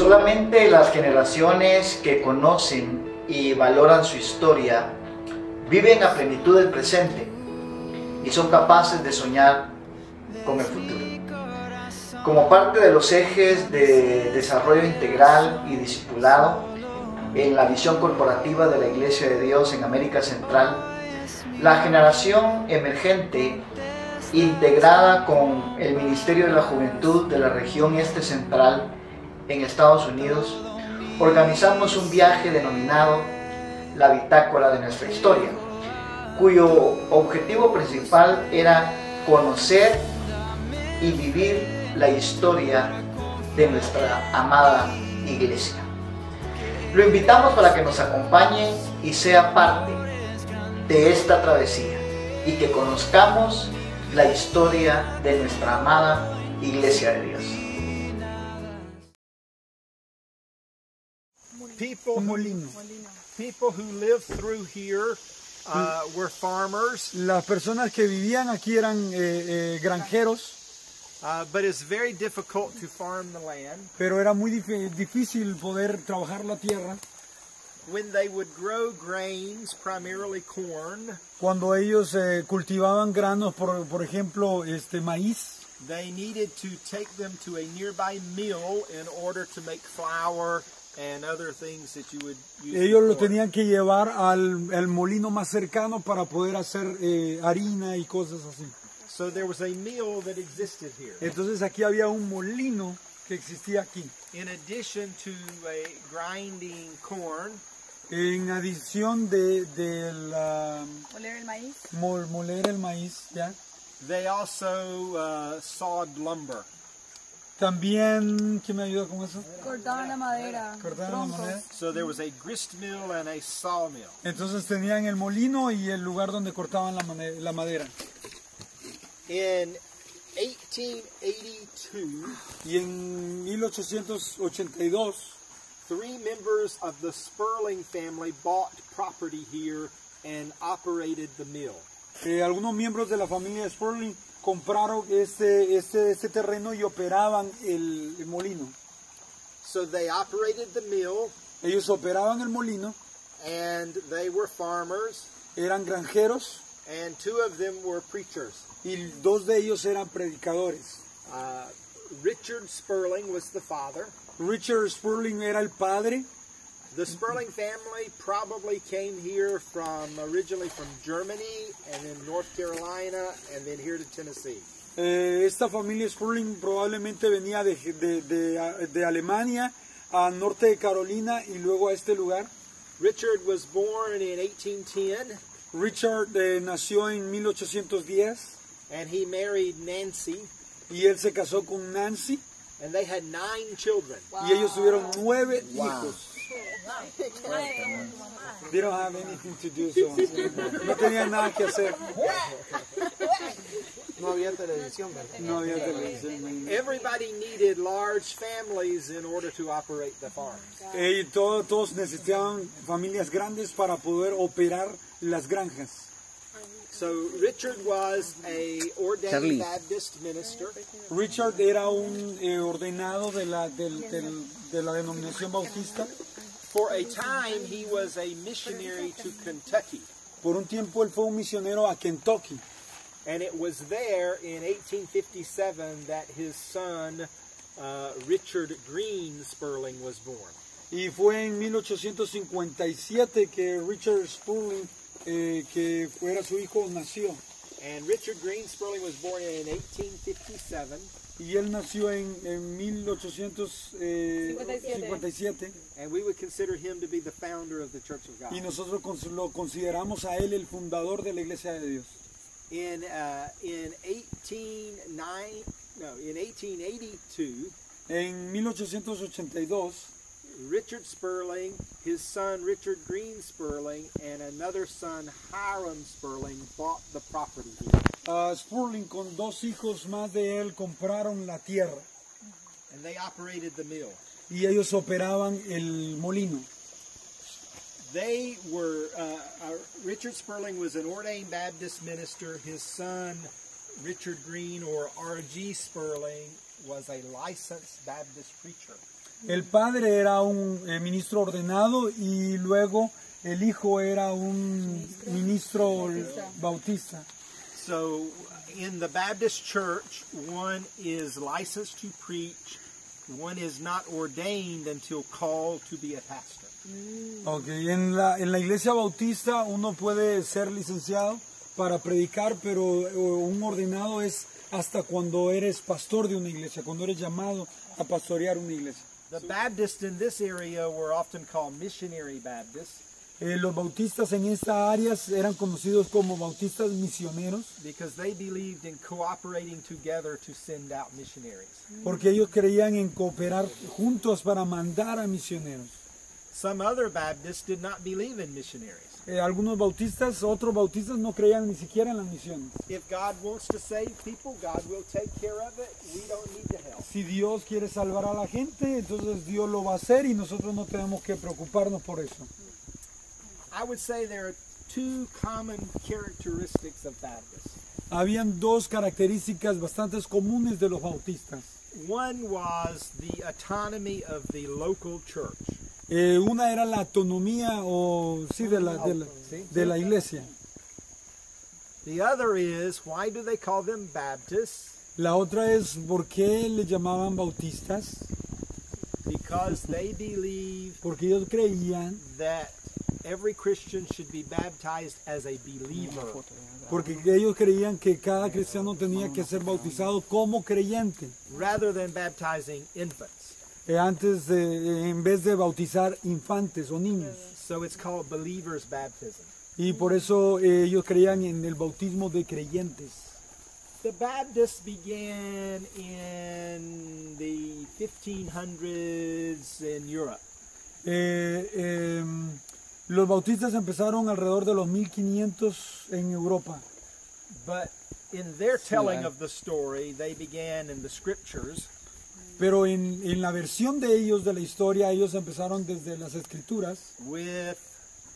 Solamente las generaciones que conocen y valoran su historia viven a plenitud del presente y son capaces de soñar con el futuro. Como parte de los ejes de desarrollo integral y discipulado en la visión corporativa de la Iglesia de Dios en América Central, la generación emergente, integrada con el Ministerio de la Juventud de la región Este Central en Estados Unidos, organizamos un viaje denominado La Bitácora de nuestra historia, cuyo objetivo principal era conocer y vivir la historia de nuestra amada iglesia. Lo invitamos para que nos acompañe y sea parte de esta travesía y que conozcamos la historia de nuestra amada iglesia de Dios. People who lived through here were farmers. Las personas que vivían aquí eran granjeros. But it's very difficult to farm the land. Pero era muy difícil poder trabajar la tierra. When they would grow grains, primarily corn, cuando ellos cultivaban granos, por ejemplo, maíz, they needed to take them to a nearby mill in order to make flour and other things that you would use. Ellos lo tenían que llevar al molino más cercano para poder hacer harina y cosas así. So there was a mill that existed here. Entonces aquí había un molino que existía aquí. In addition to grinding corn, en adición de moler el maíz, moler el maíz, ¿ya? They also sawed lumber. También, ¿quién me ayuda con eso? Cortaban la madera. Cortaban la madera. So there was a grist mill and a sawmill. Entonces tenían el molino y el lugar donde cortaban la madera. In 1882, y en 1882, 3 members of the Sperling family bought property here and operated the mill. Algunos miembros de la familia Sperling compraron este terreno y operaban el molino. So they operated the mill. Ellos operaban el molino. And they were farmers. Eran granjeros. And 2 of them were preachers. Y 2 de ellos eran predicadores. Richard Sperling was the father. Richard Sperling era el padre. The Sperling family probably came here originally from Germany and then North Carolina and then here to Tennessee. Esta familia Sperling probablemente venía de Alemania a norte de Carolina y luego a este lugar. Richard was born in 1810. Richard nació en 1810. And he married Nancy. Y él se casó con Nancy. And they had 9 children. Wow. Y ellos tuvieron 9 hijos. They don't have anything to do, so no tenían nada que hacer. No había televisión, ¿verdad? No había televisión. Everybody needed large families in order to operate the farms. Y todos necesitaban familias grandes para poder operar las granjas. So Richard was a ordained Baptist minister. Richard era un ordenado de la denominación bautista. For a time he was a missionary to Kentucky. Por un tiempo él fue un misionero a Kentucky. And it was there in 1857 that his son Richard Green Sperling was born. Y fue en 1857 que Richard Sperling que fuera su hijo nació. And Richard Green Sperling was born in 1857. Y él nació en 1857. And we would consider him to be the founder of the Church of God. Y nosotros lo consideramos a él el fundador de la Iglesia de Dios. In 1882. En 1882. Richard Sperling, his son Richard Green Sperling, and another son Hiram Sperling bought the property here. Sperling con 2 hijos más de él compraron la tierra. And they operated the mill. Y ellos operaban el molino. They were, Richard Sperling was an ordained Baptist minister. His son Richard Green, or R.G. Sperling, was a licensed Baptist preacher. El padre era un ministro ordenado y luego el hijo era un ministro bautista. So in the Baptist church, one is licensed to preach, one is not ordained until called to be a pastor. Okay. En la iglesia bautista uno puede ser licenciado para predicar, pero un ordenado es hasta cuando eres pastor de una iglesia, cuando eres llamado a pastorear una iglesia. The Baptists in this area were often called missionary Baptists Los bautistas en esta área eran conocidos como bautistas misioneros because they believed in cooperating together to send out missionaries. porque ellos creían en cooperar juntos para mandar a misioneros. Some other Baptists did not believe in missionaries. Algunos bautistas, otros bautistas no creían ni siquiera en las misiones. If God wants to save people, God will take care of it. We don't need to help. Si Dios quiere salvar a la gente, entonces Dios lo va a hacer y nosotros no tenemos que preocuparnos por eso. I would say there are two common characteristics of Baptists. Habían dos características bastante comunes de los bautistas. One was the autonomy of the local church. Una era la autonomía de la iglesia. The other is, why do they call them Baptists? La otra es por qué le llamaban bautistas. Because they believe Porque ellos creían, that every Christian should be baptized as a believer. porque ellos creían que cada cristiano tenía que ser bautizado como creyente, Rather than baptizing infants. en vez de bautizar infantes o niños. So it's called believer's baptism. Y por eso ellos creían en el bautismo de creyentes. The Baptists began in the 1500s in Europe. Los bautistas empezaron alrededor de los 1500 en Europa. But in their telling of the story, they began in the scriptures. Pero en la versión de ellos de la historia, ellos empezaron desde las escrituras With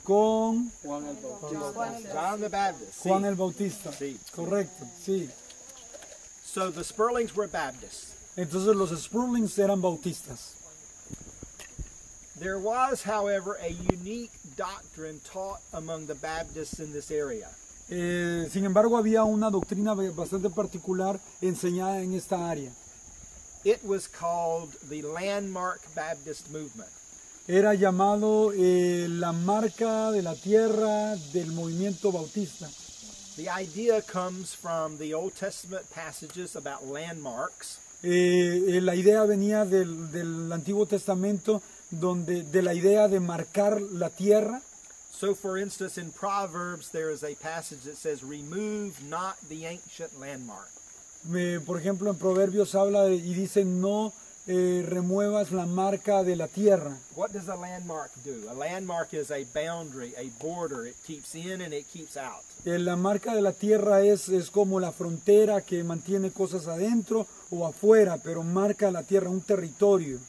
con John the Baptist. Juan el Bautista. Sí. Correcto, sí. So the Sperlings were Baptists. Entonces los Spurlings eran bautistas. There was, however, a unique doctrine taught among the Baptists in this area. Sin embargo, había una doctrina bastante particular enseñada en esta área. It was called the Landmark Baptist Movement. Era llamado la marca de la tierra del movimiento bautista. The idea comes from the Old Testament passages about landmarks. La idea venía del Antiguo Testamento, de la idea de marcar la tierra. So, for instance, in Proverbs, there is a passage that says, "Remove not the ancient landmark." Por ejemplo, en Proverbios habla y dice, no remuevas la marca de la tierra. What does a landmark do? A landmark is a boundary, a border. It keeps in and it keeps out. La marca de la tierra es como la frontera que mantiene cosas adentro o afuera, pero marca la tierra, un territorio.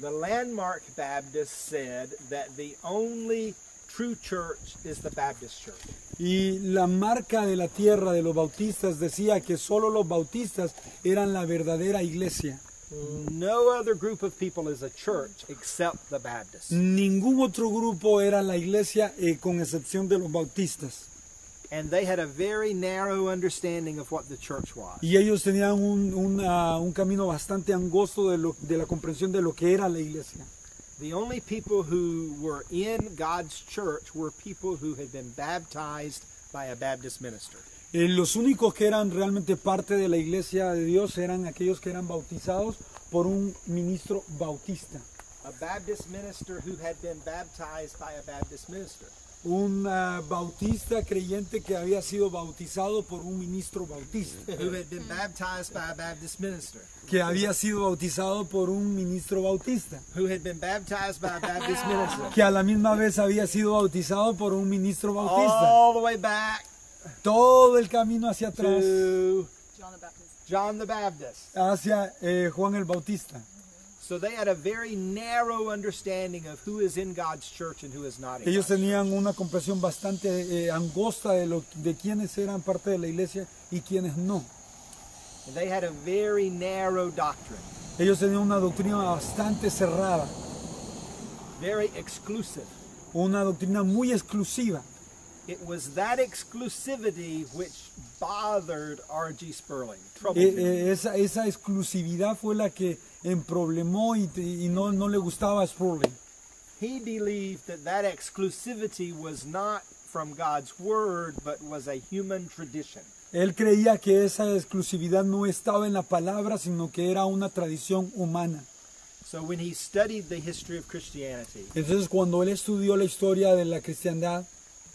The Landmark Baptists said that the only true church is the Baptist church. Y la marca de la tierra de los bautistas decía que solo los bautistas eran la verdadera iglesia. No other group of people is a church except the Baptists. Ningún otro grupo era la iglesia con excepción de los bautistas. And they had a very narrow understanding of what the church was. Y ellos tenían un camino bastante angosto de la comprensión de lo que era la iglesia. The only people who were in God's church were people who had been baptized by a Baptist minister. Los únicos que eran realmente parte de la iglesia de Dios eran aquellos que eran bautizados por un ministro bautista. A Baptist minister who had been baptized by a Baptist minister. Un bautista creyente que había sido bautizado por un ministro bautista. Who had been baptized by a Baptist minister. Que había sido bautizado por un ministro bautista. Who had been baptized by a Baptist minister. Que a la misma vez había sido bautizado por un ministro bautista. All the way back todo el camino hacia atrás. to John the Baptist. Hacia Juan el Bautista. So they had a very narrow understanding of who is in God's church and who is not in Ellos God's tenían una comprensión bastante angosta de quienes eran parte de la iglesia y quienes no. church. They had a very narrow doctrine. Ellos tenían una doctrina bastante cerrada, very exclusive. una doctrina muy exclusiva. It was that exclusivity which bothered R.G. Sperling, troubled him. Esa exclusividad fue la que emproblemó y no le gustaba a Spurgeon. He believed that exclusivity was not from God's word, but was a human tradition. Él creía que esa exclusividad no estaba en la palabra, sino que era una tradición humana. So when he studied the history of Christianity, Entonces, cuando él estudió la historia de la cristiandad,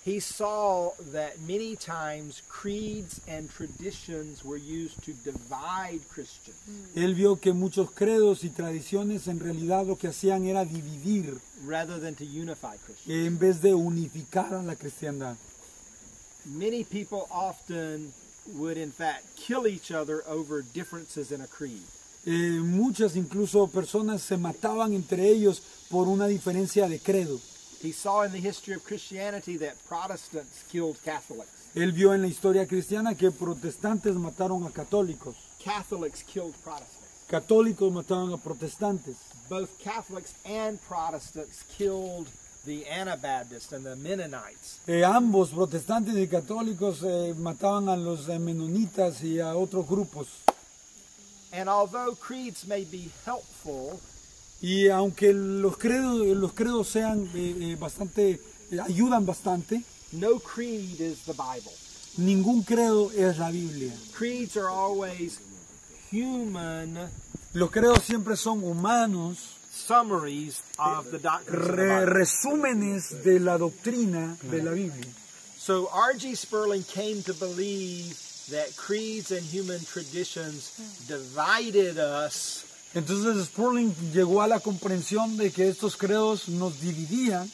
he saw that many times creeds and traditions were used to divide Christians. él vio que muchos credos y tradiciones en realidad lo que hacían era dividir Rather than to unify Christians. en vez de unificar a la cristiandad. Many people often would in fact kill each other over differences in a creed. Muchas incluso personas se mataban entre ellos por una diferencia de credo. He saw in the history of Christianity that Protestants killed Catholics. Él vio en la historia cristiana que protestantes mataron a católicos, Catholics killed Protestants. católicos mataban a protestantes. Both Catholics and Protestants killed the Anabaptists and the Mennonites. Ambos, protestantes y católicos, mataban a los menonitas y a otros grupos. And although creeds may be helpful, Y aunque los credos sean bastante, ayudan bastante, no creed is the Bible. ningún credo es la Biblia. Creeds are always human Los credos siempre son humanos, summaries of the doctrines of the Bible. resúmenes de la doctrina de la Biblia. So R.G. Sperling came to believe that creeds and human traditions divided us, Entonces Spurgeon llegó a la comprensión de que estos credos nos dividían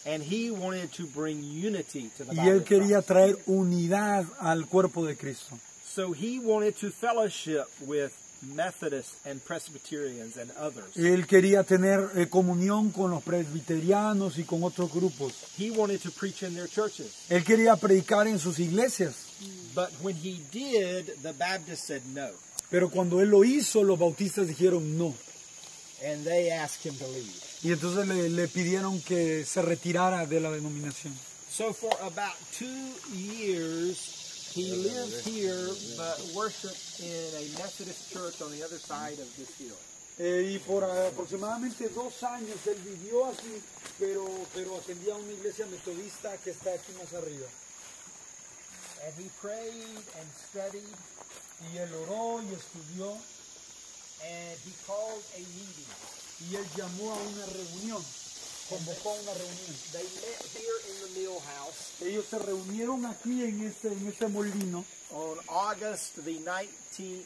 and he wanted to bring unity to the y body él of quería Christ. traer unidad al cuerpo de Cristo. So he wanted to fellowship with Methodists and Presbyterians and others. Él quería tener comunión con los presbiterianos y con otros grupos. He wanted to preach in their churches. Él quería predicar en sus iglesias, But when he did, the Baptists said no. pero cuando él lo hizo, los bautistas dijeron no. And they asked him to leave. Y entonces le pidieron que se retirara de la denominación. So for about 2 years, he lived here but worshiped in a Methodist church on the other side of this hill. Y por aproximadamente 2 años él vivió así, pero atendía a una iglesia metodista que está aquí más arriba. And he prayed and studied, Y él oró y estudió, and he called a meeting. y él llamó a una reunión, convocó a una reunión. They met here in the mill house Ellos se reunieron aquí en este molino, on August the 19th,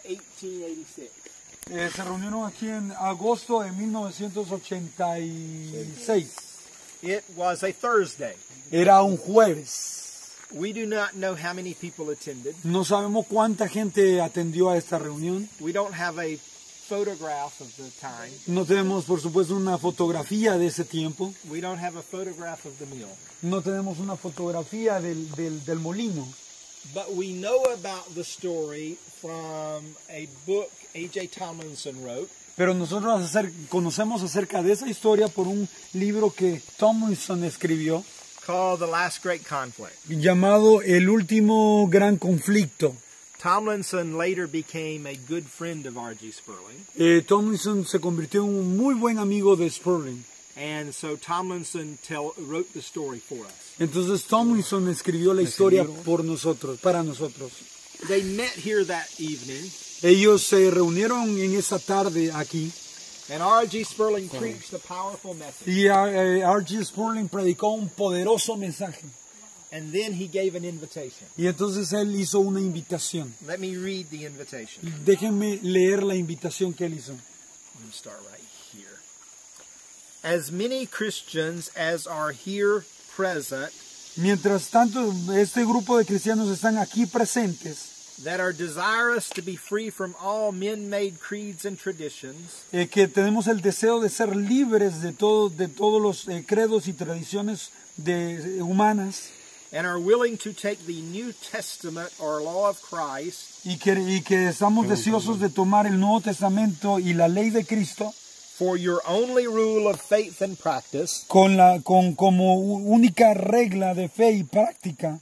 1886. se reunieron aquí en agosto de 1986. It was a Thursday. Era un jueves. We do not know how many people attended. No sabemos cuánta gente atendió a esta reunión. We don't have a photograph of the time. No tenemos, por supuesto, una fotografía de ese tiempo. We don't have a photograph of the mill. No tenemos una fotografía del molino. But we know about the story from a book A.J. Tomlinson wrote. Pero nosotros conocemos acerca de esa historia por un libro que Tomlinson escribió Called The Last Great Conflict. llamado El último gran conflicto. Tomlinson later became a good friend of R.G. Sperling. Tomlinson se convirtió en un muy buen amigo de Spurgeon. And so Tomlinson wrote the story for us. Entonces Tomlinson escribió la historia por nosotros, para nosotros. They met here that evening, Ellos se reunieron en esa tarde aquí and R.G. Sperling preached a powerful message. y R.G. Spurgeon predicó un poderoso mensaje. And then he gave an invitation. Y entonces él hizo una invitación. Let me read the invitation. Déjenme leer la invitación que él hizo. I'm going to start right here. As many Christians as are here present Mientras tanto, este grupo de cristianos están aquí presentes, that are desirous to be free from all men-made creeds and traditions, que tenemos el deseo de ser libres de todos los credos y tradiciones humanas, and are willing to take the New Testament or law of Christ y que estamos deseosos de tomar el Nuevo Testamento y la ley de Cristo for your only rule of faith and practice, como única regla de fe y práctica,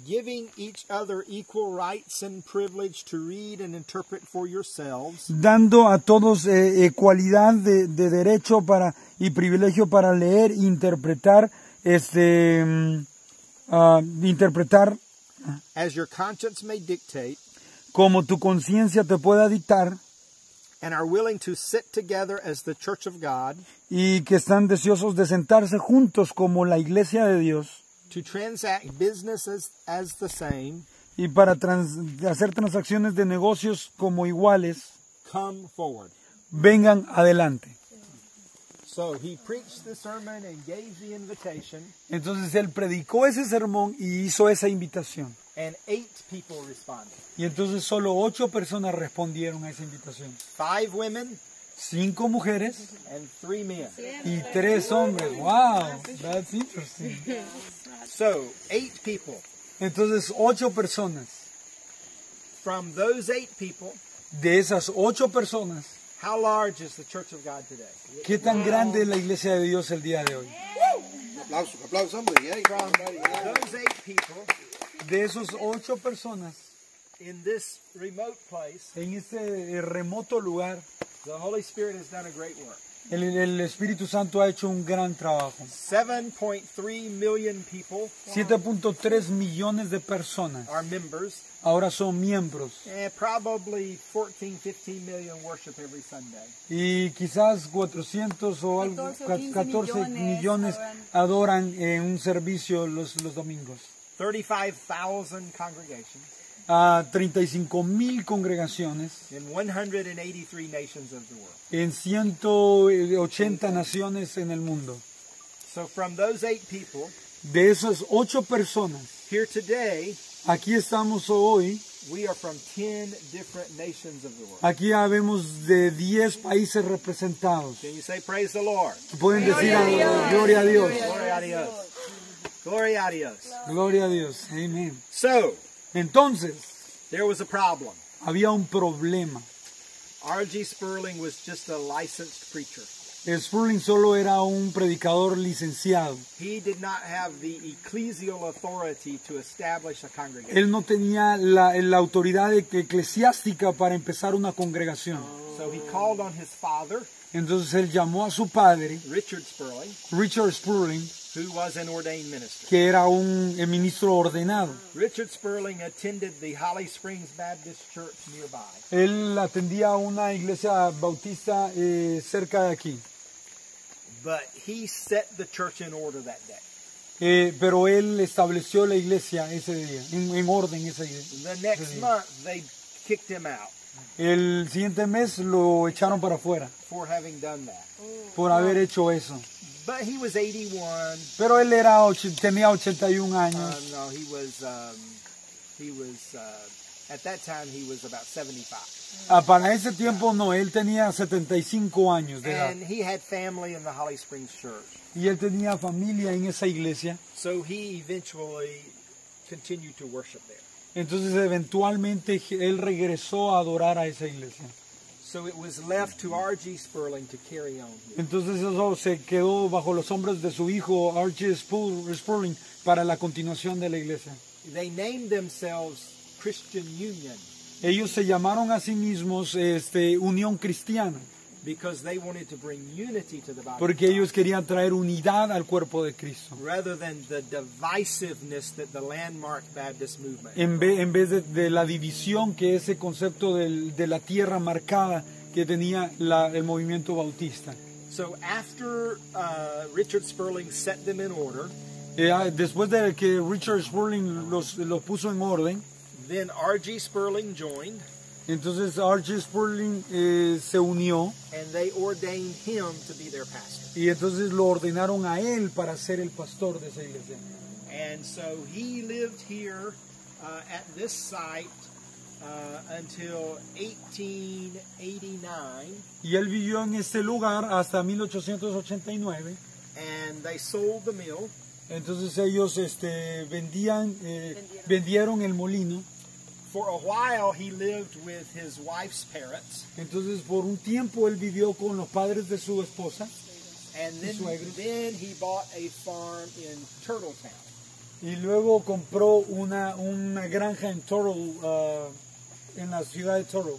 giving each other equal rights and privilege to read and interpret for yourselves, dando a todos ecualidad de derecho y privilegio para leer e interpretar, interpretar as your conscience may dictate, como tu conciencia te pueda dictar, and are willing to sit together as the church of God, y que están deseosos de sentarse juntos como la iglesia de Dios, to transact business as the same, y para hacer transacciones de negocios como iguales, come forward. vengan adelante. So he preached the sermon and gave the invitation, Entonces él predicó ese sermón y hizo esa invitación. and 8 people responded. Y entonces solo 8 personas respondieron a esa invitación. 5 women 5 mujeres and 3 men. y 3 hombres. Wow, that's interesting. So 8 people. Entonces 8 personas. From those 8 people, De esas 8 personas, how large is the church of God today? ¿qué tan grande es la iglesia de Dios el día de hoy? From those 8 people De esos 8 personas, in this remote place, en este remoto lugar, the Holy Spirit has done a great work. el Espíritu Santo ha hecho un gran trabajo. 7.3 million people 7.3 millones de personas are members, ahora son miembros. and probably 14, 15 million worship every Sunday. Y quizás 400 o algo, 14 millones adoran en un servicio los domingos. 35,000 congregations A 35,000 congregaciones in 183 nations of the world. en 180 naciones en el mundo. So from those 8 people, De esas 8 personas, here today, aquí estamos hoy, we are from 10 different nations of the world. aquí habemos de 10 países representados. Can you say praise the Lord? Pueden decir gloria a Dios, Gloria a Dios. Gloria a Dios. gloria a Dios, amén. So, Entonces, there was a problem. había un problema. R.G. Sperling was just a licensed preacher. Spurling solo era un predicador licenciado. He did not have the ecclesial authority to establish a congregation. Él no tenía la autoridad eclesiástica para empezar una congregación. So he called on his father, Entonces él llamó a su padre, Richard Sperling, Richard Spurling, who was an ordained minister. que era un ministro ordenado. Richard Sperling attended the Holly Springs Baptist Church nearby. Él atendía a una iglesia bautista cerca de aquí. But he set the church in order that day. Pero él estableció la iglesia ese día, en orden ese día. The next month, they kicked him out El siguiente mes lo echaron para afuera for having done that. por haber hecho eso. But he was 81. Pero él tenía 81 años. No, he was at that time he was about 75. Para ese tiempo no, él tenía 75 años de edad. And he had family in the Holly Springs Church. Y él tenía familia en esa iglesia. So he eventually continued to worship there. Entonces eventualmente él regresó a adorar a esa iglesia. So it was left to R.G. Sperling to carry on here. Entonces eso se quedó bajo los hombros de su hijo R.G. Spurling para la continuación de la iglesia. They named themselves Christian Union Ellos se llamaron a sí mismos Unión Cristiana, because they wanted to bring unity to the body porque ellos querían traer unidad al cuerpo de Cristo. rather than the divisiveness that the landmark Baptist movement. En vez de la división que ese concepto de la tierra marcada que tenía el movimiento bautista. So after Richard Sperling set them in order, Después de que Richard Spurling los puso en orden, then R.G. Sperling joined, entonces R.G. Spurling se unió and they ordained him to be their pastor. y entonces lo ordenaron a él para ser el pastor de esa iglesia. And so he lived here at this site until 1889, Y él vivió en este lugar hasta 1889 and they sold the mill. Entonces ellos vendieron el molino. For a while, he lived with his wife's parents, Entonces por un tiempo él vivió con los padres de su esposa. and then he bought a farm in Turtletown. Y luego compró una granja en Turtle, en la ciudad de Turtle.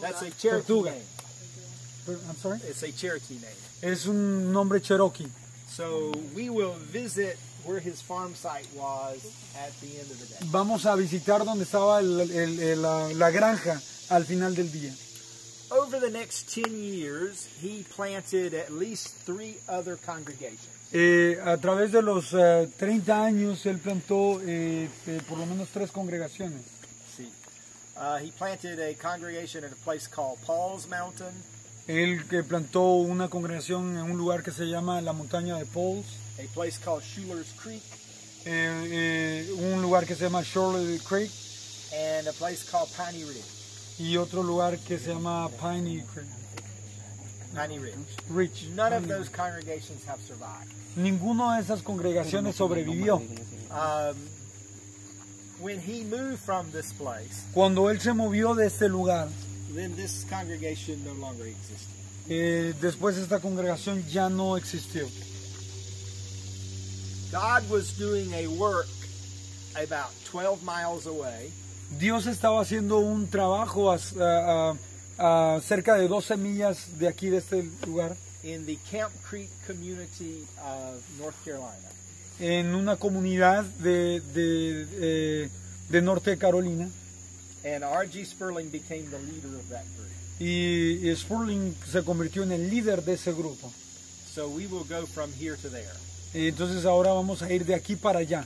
That's a Cherokee Tortuga. name. I'm sorry? It's a Cherokee name. Es un nombre cherokee. So we will visit where his farm site was at the end of the day. Vamos a visitar donde estaba la granja al final del día. Over the next 10 years, he planted at least 3 other congregations. A través de los 30 años él plantó por lo menos 3 congregaciones. See, he planted a congregation at a place called Paul's Mountain, Él que plantó una congregación en un lugar que se llama la montaña de Pauls, a place called Schuler's Creek, un lugar que se llama Shirley Creek and a place called Piney Ridge. y otro lugar que se llama Piney Ridge. None of those congregations have survived. Ninguna de esas congregaciones sobrevivió. When he moved from this place, Cuando él se movió de este lugar, then this congregation no longer existed. después esta congregación ya no existió. God was doing a work about 12 miles away, Dios estaba haciendo un trabajo a cerca de 12 millas de aquí, de este lugar, in the Camp Creek community of North Carolina. en una comunidad de Norte de Carolina. And R.G. Sperling became the leader of that group. Y Sperling se convirtió en el líder de ese grupo. So we will go from here to there. Entonces ahora vamos a ir de aquí para allá.